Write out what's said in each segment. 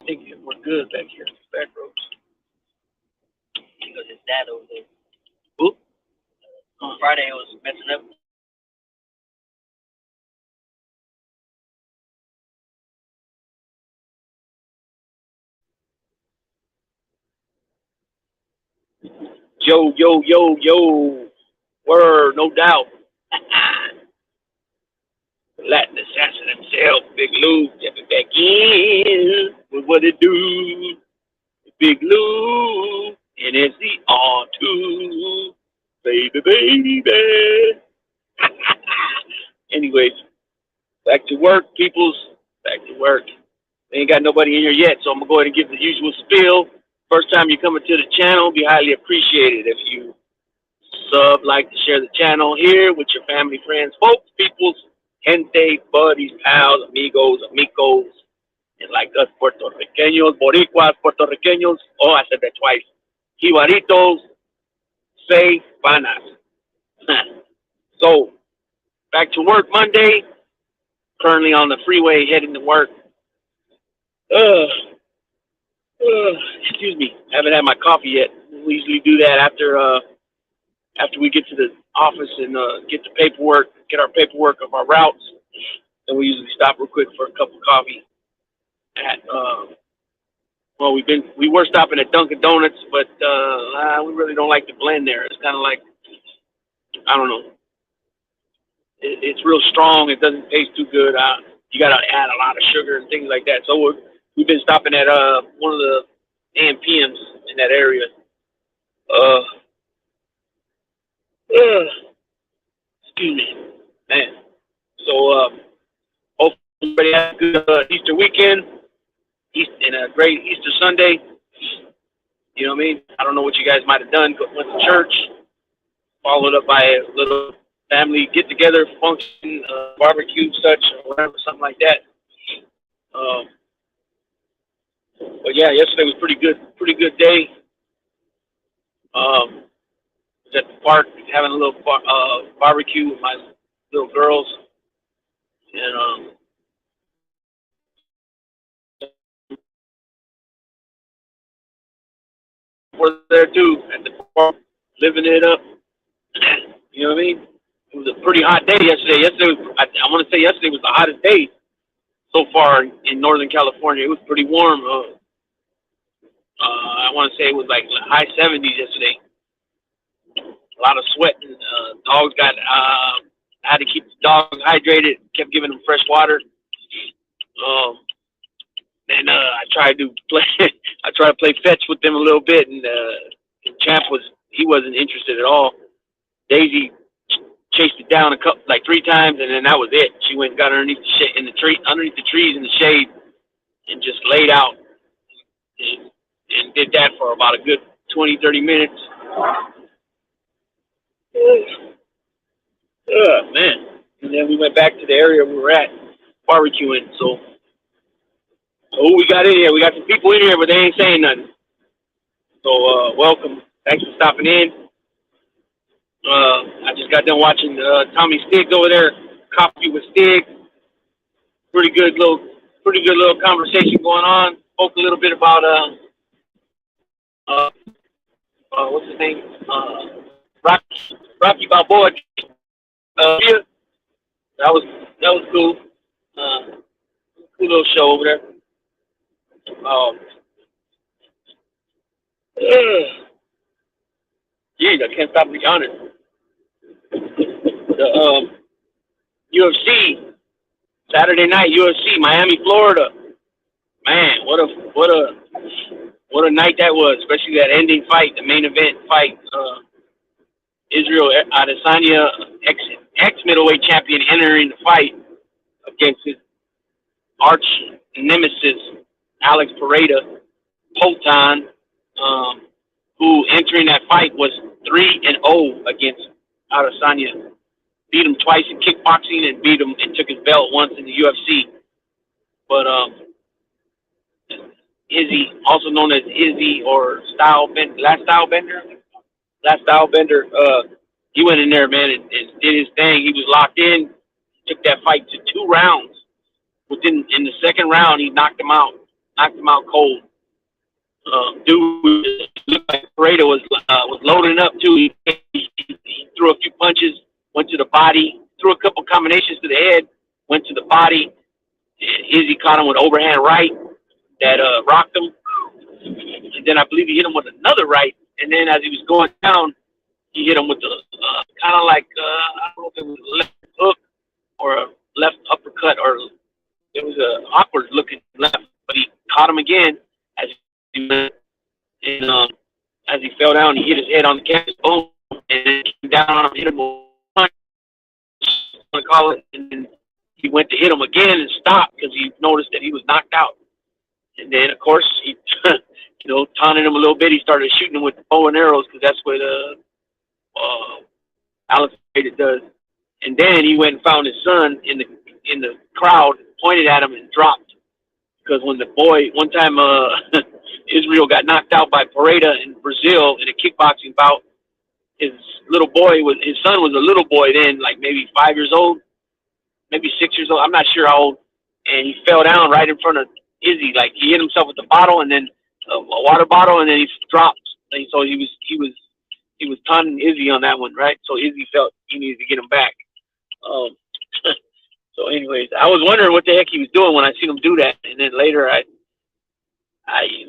I think we're good back here. Back roads. Because his dad over there. Oop. On Friday, it was messing up. Yo, yo, yo, yo. Word, no doubt. Latin assassin himself, Big Lou, stepping back in with what it do. Big Lou, and it's the R2. Baby, baby. Anyways, back to work, peoples. Back to work. We ain't got nobody in here yet, so I'm going to go ahead and give the usual spiel. First time you're coming to the channel, be highly appreciated if you sub, like to share the channel here with your family, friends, folks, peoples, gente, buddies, pals, amigos, amicos, and like us, Puertorriqueños, Boricuas, Puertorriqueños. Oh, I said that twice. Jibaritos, say panas. So, back to work Monday. Currently on the freeway heading to work. Excuse me. Haven't had my coffee yet. We usually do that after we get to the office and get the paperwork, get our paperwork of our routes. Then we usually stop real quick for a cup of coffee at well, we were stopping at Dunkin' Donuts, but we really don't like the blend there. It's kind of like, I don't know. It's real strong. It doesn't taste too good. You got to add a lot of sugar and things like that. So we've been stopping at one of the AMPMs in that area. Excuse me, man. So hopefully everybody has a good Easter weekend and a great Easter Sunday. You know what I mean? I don't know what you guys might have done. Went to church, followed up by a little family get-together function, barbecue, such, or whatever, something like that. But yeah, yesterday was pretty good day. Was at the park having a little barbecue with my little girls, and we're there too at the park, living it up. You know what I mean? It was a pretty hot day yesterday. I want to say yesterday was the hottest day so far in Northern California. It was pretty warm. I want to say it was like high 70s yesterday. A lot of sweat. And, dogs got. I had to keep the dogs hydrated. Kept giving them fresh water. And I tried to play. I tried to play fetch with them a little bit, and Champ wasn't interested at all. Daisy chased it down like 3 times, and then that was it. She went and got underneath underneath the trees in the shade, and just laid out and did that for about a good 20, 30 minutes. Man. And then we went back to the area we were at, barbecuing. So who we got in here? We got some people in here, but they ain't saying nothing. So welcome. Thanks for stopping in. I just got done watching Tommy Stiggs over there, Coffee with Stiggs. Pretty good little conversation going on. Spoke a little bit about what's his name? Rocky Balboa. Yeah, that was cool. Cool little show over there. Geez, I can't stop yawning. The UFC Saturday night, UFC Miami, Florida. Man, what a night that was, especially that ending fight, the main event fight. Israel Adesanya, ex middleweight champion, entering the fight against his arch nemesis Alex Pereira, Potan, who entering that fight was 3-0 against Adesanya. Beat him twice in kickboxing and beat him and took his belt once in the UFC. But Izzy, also known as Izzy or Last Style Bender, he went in there, man, and did his thing. He was locked in, took that fight to 2 rounds. In the second round, he knocked him out. knocked him out cold. Dude looked like Paredes was loading up too. He threw a few punches, went to the body, threw a couple combinations to the head, went to the body. And Izzy caught him with overhand right that rocked him. And then I believe he hit him with another right. And then as he was going down, he hit him with the kind of like I don't know if it was a left hook or a left uppercut, or it was a awkward looking left. But he caught him again as he went, and as he fell down, he hit his head on the canvas, boom, and then came down on him, hit him with one, I call it, and then he went to hit him again and stopped because he noticed that he was knocked out. And then, of course, he, taunted him a little bit. He started shooting him with the bow and arrows because that's what Alex does. And then he went and found his son in the crowd, pointed at him, and dropped. Because when the boy, one time Israel got knocked out by Paredes in Brazil in a kickboxing bout, his son was a little boy then, like maybe 5 years old, maybe 6 years old. I'm not sure how old. And he fell down right in front of Izzy. Like he hit himself with the bottle and then a water bottle, and then he dropped. And so he was taunting Izzy on that one, right? So Izzy felt he needed to get him back. So anyways, I was wondering what the heck he was doing when I seen him do that, and then later I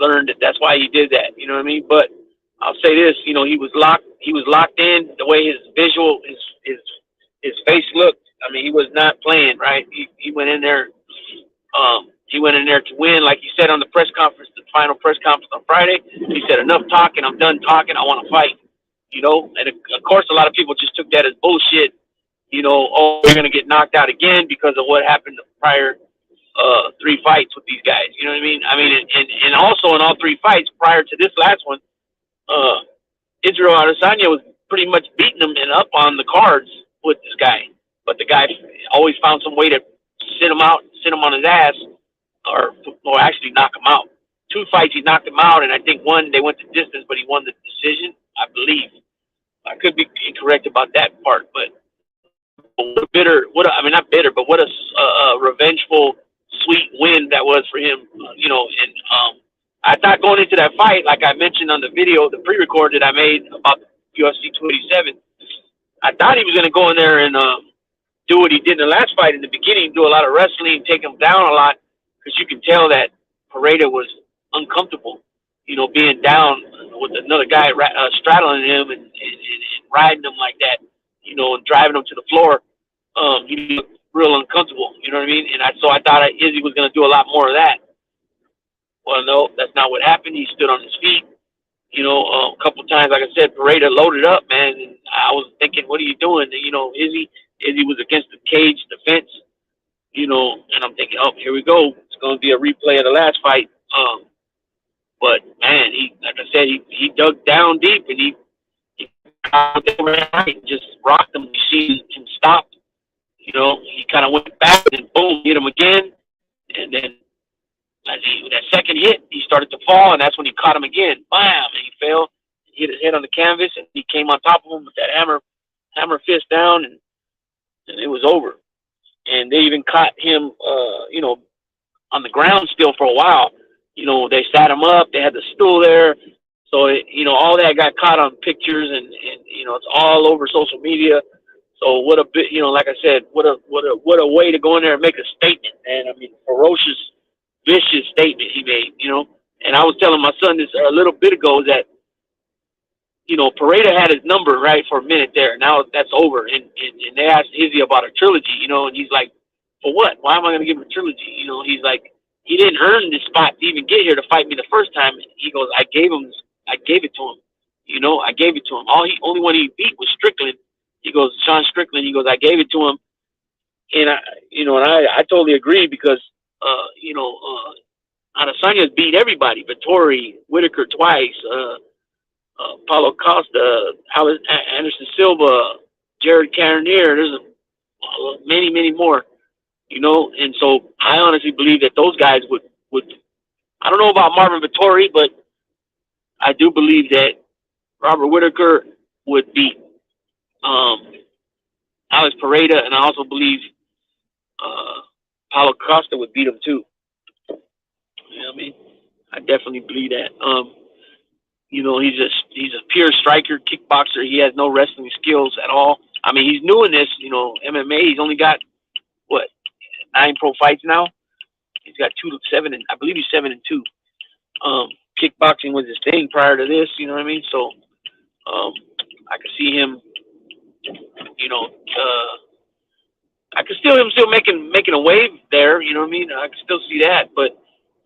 learned that that's why he did that. You know what I mean? But I'll say this, he was locked in. The way his face looked, I mean, he was not playing, right? He went in there. He went in there to win, like he said on the press conference, the final press conference on Friday. He said, "Enough talking. I'm done talking. I want to fight." And of course, a lot of people just took that as bullshit. Oh, we're gonna get knocked out again because of what happened the prior 3 fights with these guys. You know what I mean? And also in all 3 fights prior to this last one, Israel Adesanya was pretty much beating him and up on the cards with this guy. But the guy always found some way to sit him on his ass, or actually knock him out. 2 fights he knocked him out, and I think one they went the distance, but he won the decision, I believe. I could be incorrect about that part, but not bitter, but what a revengeful, sweet win that was for him. And I thought going into that fight, like I mentioned on the video, the pre-record that I made about UFC 287, I thought he was going to go in there and do what he did in the last fight in the beginning, do a lot of wrestling, take him down a lot, because you can tell that Paredes was uncomfortable, being down with another guy straddling him and riding him like that, and driving him to the floor. He looked real uncomfortable, you know what I mean? And so I thought Izzy was going to do a lot more of that. Well, no, that's not what happened. He stood on his feet, a couple of times. Like I said, Paredes loaded up, man, and I was thinking, what are you doing? Izzy was against the cage defense, and I'm thinking, oh, here we go. It's going to be a replay of the last fight. But man, like I said, he dug down deep and he just rocked him. You see him stop. He kind of went back and boom, hit him again. And then with that second hit, he started to fall, and that's when he caught him again. Bam! And he fell, hit his head on the canvas, and he came on top of him with that hammer fist down, and it was over. And they even caught him, on the ground still for a while. They sat him up. They had the stool there. So, all that got caught on pictures and it's all over social media. So what a bit, like I said, what a way to go in there and make a statement, man. I mean, ferocious, vicious statement he made, And I was telling my son this a little bit ago that, Paredes had his number, right, for a minute there. Now that's over. And they asked Izzy about a trilogy, and he's like, for what? Why am I going to give him a trilogy? He's like, he didn't earn this spot to even get here to fight me the first time. He goes, I gave it to him. I gave it to him. Only one he beat was Strickland. He goes, Sean Strickland. He goes, I gave it to him. And I totally agree because, Adesanya's beat everybody. Vittori, Whitaker twice, Paulo Costa, Anderson Silva, Jared Cannonier. There's many, many more, And so I honestly believe that those guys would. I don't know about Marvin Vittori, but I do believe that Robert Whitaker would beat Alex Paredes, and I also believe Paulo Costa would beat him too. You know what I mean? I definitely believe that. You know, he's a pure striker, kickboxer. He has no wrestling skills at all. I mean, he's new in this, you know, MMA. He's only got what 9 pro fights now. He's got 2-7, and I believe he's 7-2. Kickboxing was his thing prior to this. You know what I mean? So I could see him. You know, I could still him still making a wave there. You know what I mean? I can still see that. But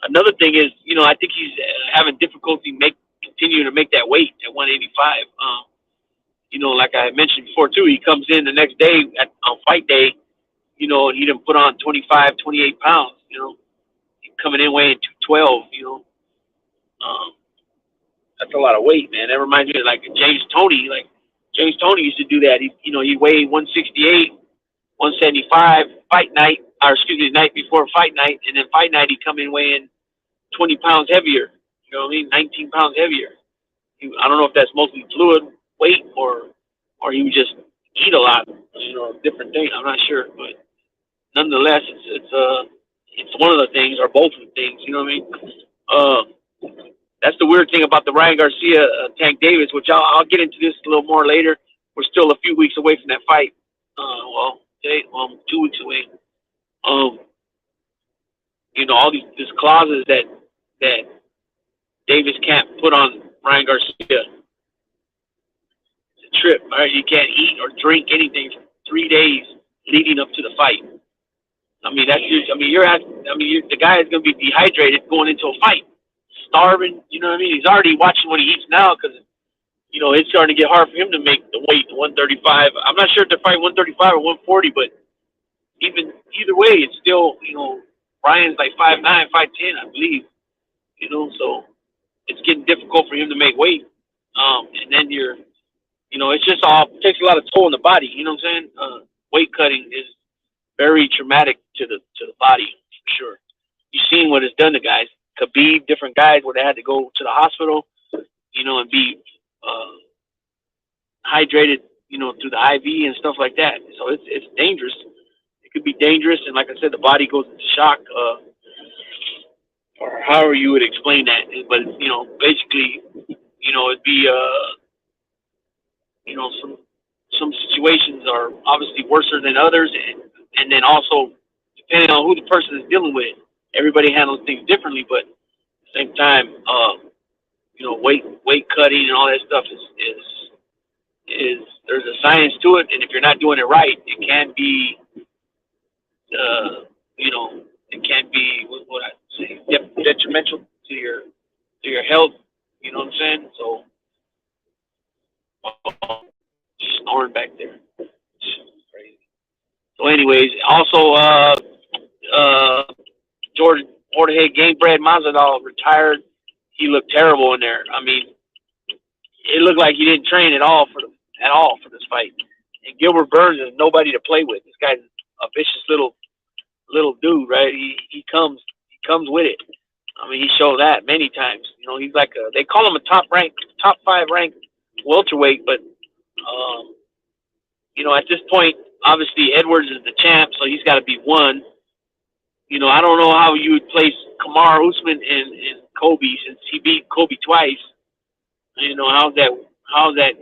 another thing is, you know, I think he's having difficulty continuing to make that weight at 185. You know, like I mentioned before too, he comes in the next day on fight day, you know, and he didn't put on 25, 28 pounds, you know, coming in weighing 212, you know. That's a lot of weight, man. That reminds me of like James Toney. Like James Toney used to do that. He weighed 168, 175 fight night, or excuse me, night before fight night, and then fight night he come in weighing 20 pounds heavier. You know what I mean? 19 pounds heavier. I don't know if that's mostly fluid weight or he would just eat a lot. You know, different thing. I'm not sure, but nonetheless, it's one of the things or both of the things. You know what I mean? That's the weird thing about the Ryan Garcia Tank Davis, which I'll get into this a little more later. We're still a few weeks away from that fight. 2 weeks away. You know, all these clauses that Davis can't put on Ryan Garcia. It's a trip, all right? You can't eat or drink anything for 3 days leading up to the fight. I mean, the guy is going to be dehydrated going into a fight, starving. You know what I mean? He's already watching what he eats now because, you know, it's starting to get hard for him to make the weight 135. I'm not sure if they're fighting 135 or 140, but either way, it's still, you know, Ryan's like 5'9", 5'10", I believe. You know, so it's getting difficult for him to make weight. And then you know, it's just takes a lot of toll on the body. You know what I'm saying? Weight cutting is very traumatic to the body for sure. You've seen what it's done to guys. Khabib, different guys where they had to go to the hospital, you know, and be hydrated, you know, through the IV and stuff like that. So it's dangerous. It could be dangerous, and like I said, the body goes into shock, or however you would explain that. But you know, basically, you know, it'd be you know, some situations are obviously worse than others, and then also depending on who the person is dealing with, everybody handles things differently. But at the same time, you know, weight cutting and all that stuff is there's a science to it, and if you're not doing it right, it can be, you know, it can be what I say detrimental to your health. You know what I'm saying? So, snoring back there. Crazy. So, anyways, also Jorge GameBred Masvidal retired. He looked terrible in there. I mean, it looked like he didn't train at all for this fight. And Gilbert Burns is nobody to play with. This guy's a vicious little dude, right? He comes with it. I mean, he showed that many times. You know, he's like they call him a top 5 ranked welterweight, but you know, at this point, obviously Edwards is the champ, so he's got to be one. You know, I don't know how you would place Kamaru Usman and Kobe since he beat Kobe twice. You know, how's that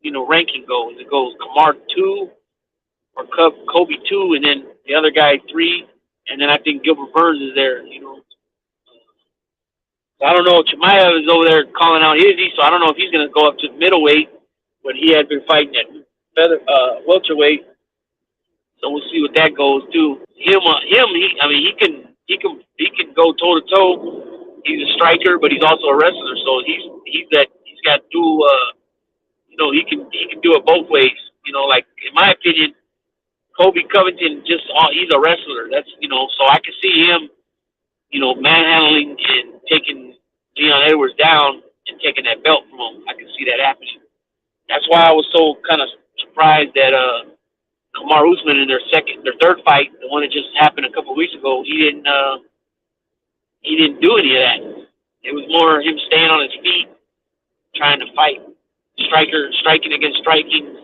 you know, ranking goes? It goes Kamaru 2 or Kobe 2, and then the other guy 3, and then I think Gilbert Burns is there. You know, so I don't know. Chimaev is over there calling out Izzy, so I don't know if he's going to go up to middleweight when he had been fighting at welterweight. So we'll see what that goes to. He can go toe to toe. He's a striker, but he's also a wrestler. So he's got dual. You know, he can do it both ways. You know, like in my opinion, Kobe Covington he's a wrestler. That's, you know, so I can see him, you know, manhandling and taking Leon Edwards down and taking that belt from him. I can see that happening. That's why I was so kind of surprised that Kamaru Usman in their third fight, the one that just happened a couple of weeks ago, he didn't do any of that. It was more him staying on his feet, trying to fight, striking against striking.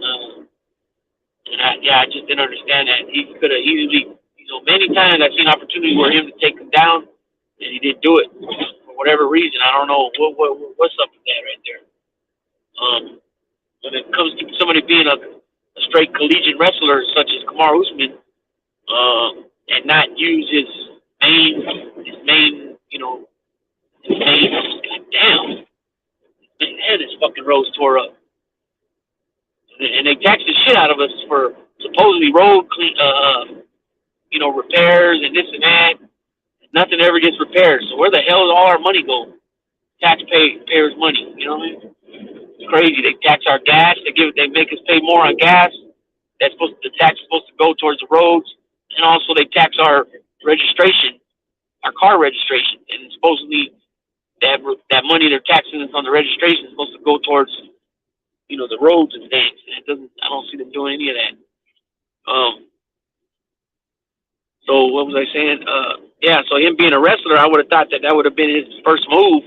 I just didn't understand that. He could have easily, you know, many times I've seen opportunities for him to take him down, and he didn't do it for whatever reason. I don't know what's up with that right there. When it comes to somebody being a straight collegiate wrestler such as Kamaru Usman, and not use his main, his main, goddamn, and his fucking rose tore up. And they taxed the shit out of us for supposedly road clean, repairs and this and that. Nothing ever gets repaired. So where the hell does all our money go? Taxpayers' money. You know what I mean? It's crazy. They tax our gas. They make us pay more on gas. The tax is supposed to go towards the roads, and also they tax our registration, our car registration, and supposedly that money they're taxing us on the registration is supposed to go towards, the roads and things. And it doesn't. I don't see them doing any of that. So what was I saying? Yeah. So him being a wrestler, I would have thought that would have been his first move.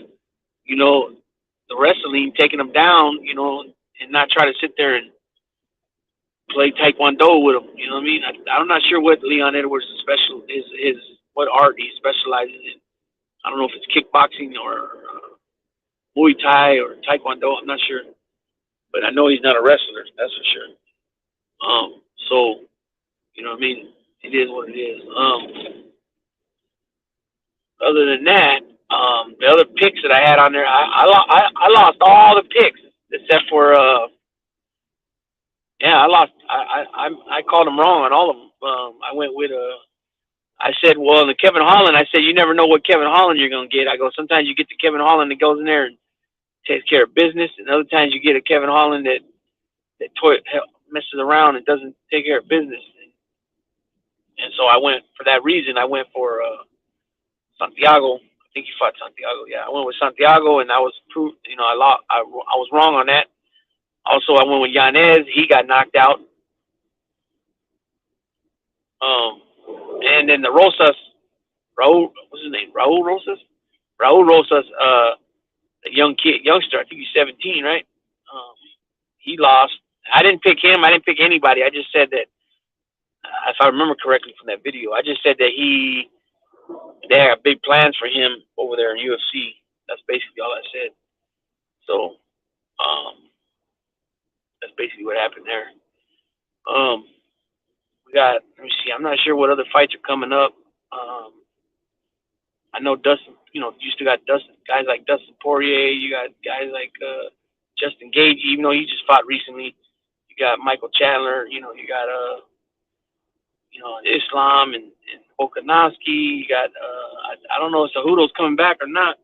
The wrestling, taking him down, and not try to sit there and play taekwondo with him. You know what I mean? I'm not sure what Leon Edwards' is what art he specializes in. I don't know if it's kickboxing or Muay Thai or taekwondo. I'm not sure, but I know he's not a wrestler. That's for sure. So you know what I mean? It is what it is. Other than that, the other picks that I had on there, I lost all the picks except for I lost. I called them wrong on all of them. I went with I said, well, the Kevin Holland. I said, you never know what Kevin Holland you're gonna get. I go, sometimes you get the Kevin Holland that goes in there and takes care of business, and other times you get a Kevin Holland that messes around and doesn't take care of business. And so I went for that reason. I went for Santiago. I think he fought Santiago. Yeah, I went with Santiago, and I was proved. I lost. I was wrong on that. Also, I went with Yanez. He got knocked out. And then the Rosas, what's his name? Raul Rosas. A youngster. I think he's 17, right? He lost. I didn't pick him. I didn't pick anybody. I just said that, if I remember correctly from that video, I just said that they have big plans for him over there in UFC. That's basically all I said. So, that's basically what happened there. We got, let me see, I'm not sure what other fights are coming up. I know Dustin, you still got guys like Dustin Poirier. You got guys like Justin Gage, even though he just fought recently. You got Michael Chandler. You got Islam and Volkanovski. You got I don't know if Cejudo's coming back or not.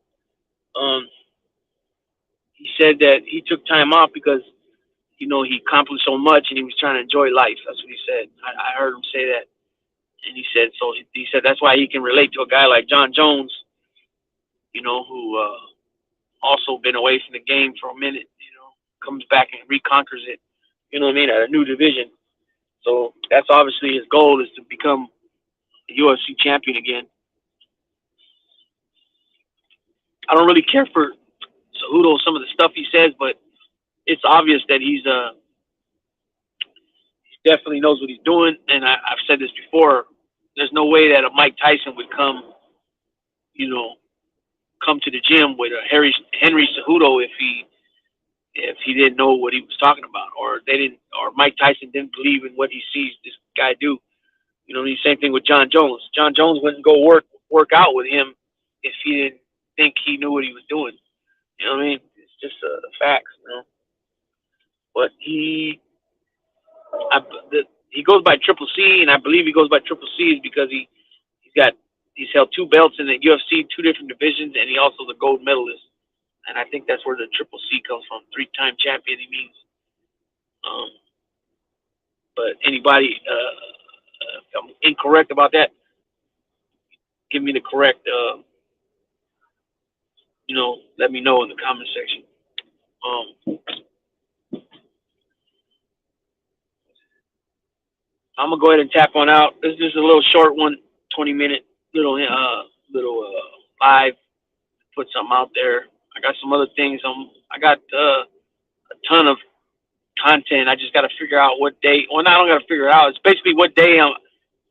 He said that he took time off because he accomplished so much and he was trying to enjoy life. That's what he said. I heard him say that, and he said that's why he can relate to a guy like John Jones, who also been away from the game for a minute. Comes back and reconquers it. You know what I mean? At a new division. So that's obviously his goal, is to become a UFC champion again. I don't really care for Cejudo, some of the stuff he says, but it's obvious that he definitely knows what he's doing. And I've said this before. There's no way that a Mike Tyson would come to the gym with a Henry Cejudo if he didn't know what he was talking about, or Mike Tyson didn't believe in what he sees this guy do. The same thing with John Jones. John Jones wouldn't go work out with him if he didn't think he knew what he was doing. You know what I mean? It's just facts, But he goes by Triple C, and I believe he goes by Triple C is because he's held 2 belts in the UFC, 2 different divisions, and he also the gold medalist. And I think that's where the Triple C comes from. 3-time champion, he means. But anybody, if I'm incorrect about that, give me the correct, let me know in the comment section. I'm gonna go ahead and tap one out. This is just a little short one, 20-minute little live. Put something out there. I got some other things. I got a ton of content. I just got to figure out what day. Well, I don't got to figure it out. It's basically what day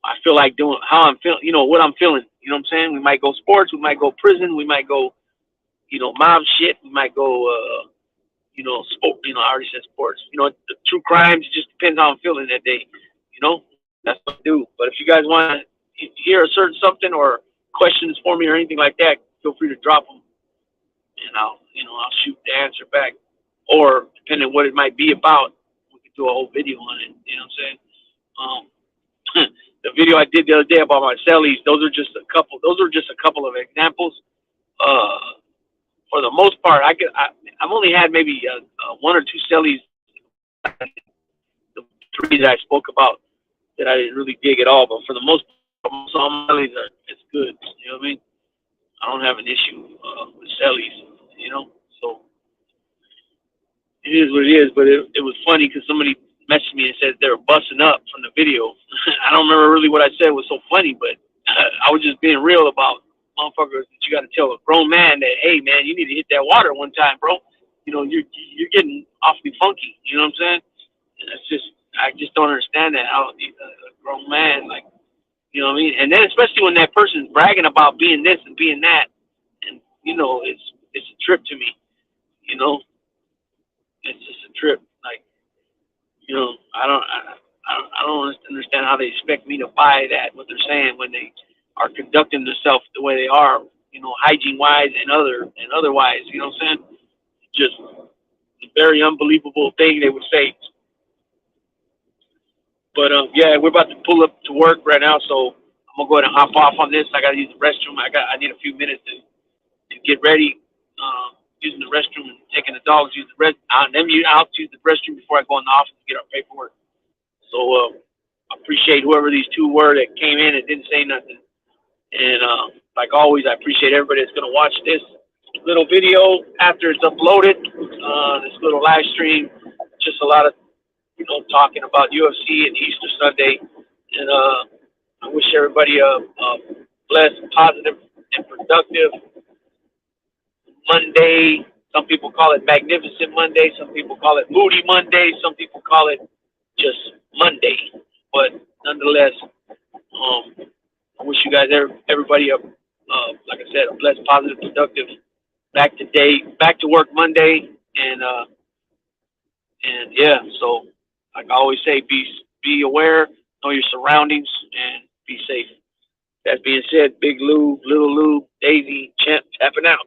I feel like doing, how I'm feeling, you know, what I'm feeling. You know what I'm saying? We might go sports, we might go prison, we might go, you know, mob shit, we might go, you know, sport. You know, I already said sports. You know, the true crimes. It just depends how I'm feeling that day. You know, that's what I do. But if you guys want to hear a certain something or questions for me or anything like that, feel free to drop them, and I'll shoot the answer back. Or depending on what it might be about, we could do a whole video on it. You know what I'm saying? The video I did the other day about my cellies. Those are just a couple. Those are just a couple of examples. For the most part, I've only had maybe one or two cellies, the three that I spoke about, that I didn't really dig at all. But for the most part, most of my cellies it's good. You know what I mean? I don't have an issue with cellies. You know, so it is what it is. But it was funny because somebody messaged me and said they were busting up from the video. I don't remember really what I said was so funny, but I was just being real about motherfuckers that you got to tell a grown man that, hey man, you need to hit that water one time, bro. You know, you're getting awfully funky. You know what I'm saying? And that's just, I just don't understand that, how a grown man, like, you know what I mean? And then especially when that person's bragging about being this and being that, and you know, it's a trip to me. You know, it's just a trip. Like, you know, I don't understand how they expect me to buy that, what they're saying, when they are conducting themselves the way they are, you know, hygiene wise and otherwise, you know what I'm saying? Just a very unbelievable thing they would say. But yeah, we're about to pull up to work right now, so I'm gonna go ahead and hop off on this. I gotta use the restroom. I need a few minutes to get ready. Using the restroom and taking the dogs use the I'll have to use the restroom before I go in the office to get our paperwork. So I appreciate whoever these two were that came in and didn't say nothing. And like always, I appreciate everybody that's going to watch this little video after it's uploaded. This little live stream, just a lot of, you know, talking about UFC and Easter Sunday. And I wish everybody a blessed, positive, and productive Monday. Some people call it Magnificent Monday. Some people call it Moody Monday. Some people call it just Monday. But nonetheless, I wish you guys, everybody, like I said, a blessed, positive, productive, back to work Monday, and yeah. So, like I always say, be aware, know your surroundings, and be safe. That being said, Big Lou, Little Lou, Daisy, Champ, tapping out.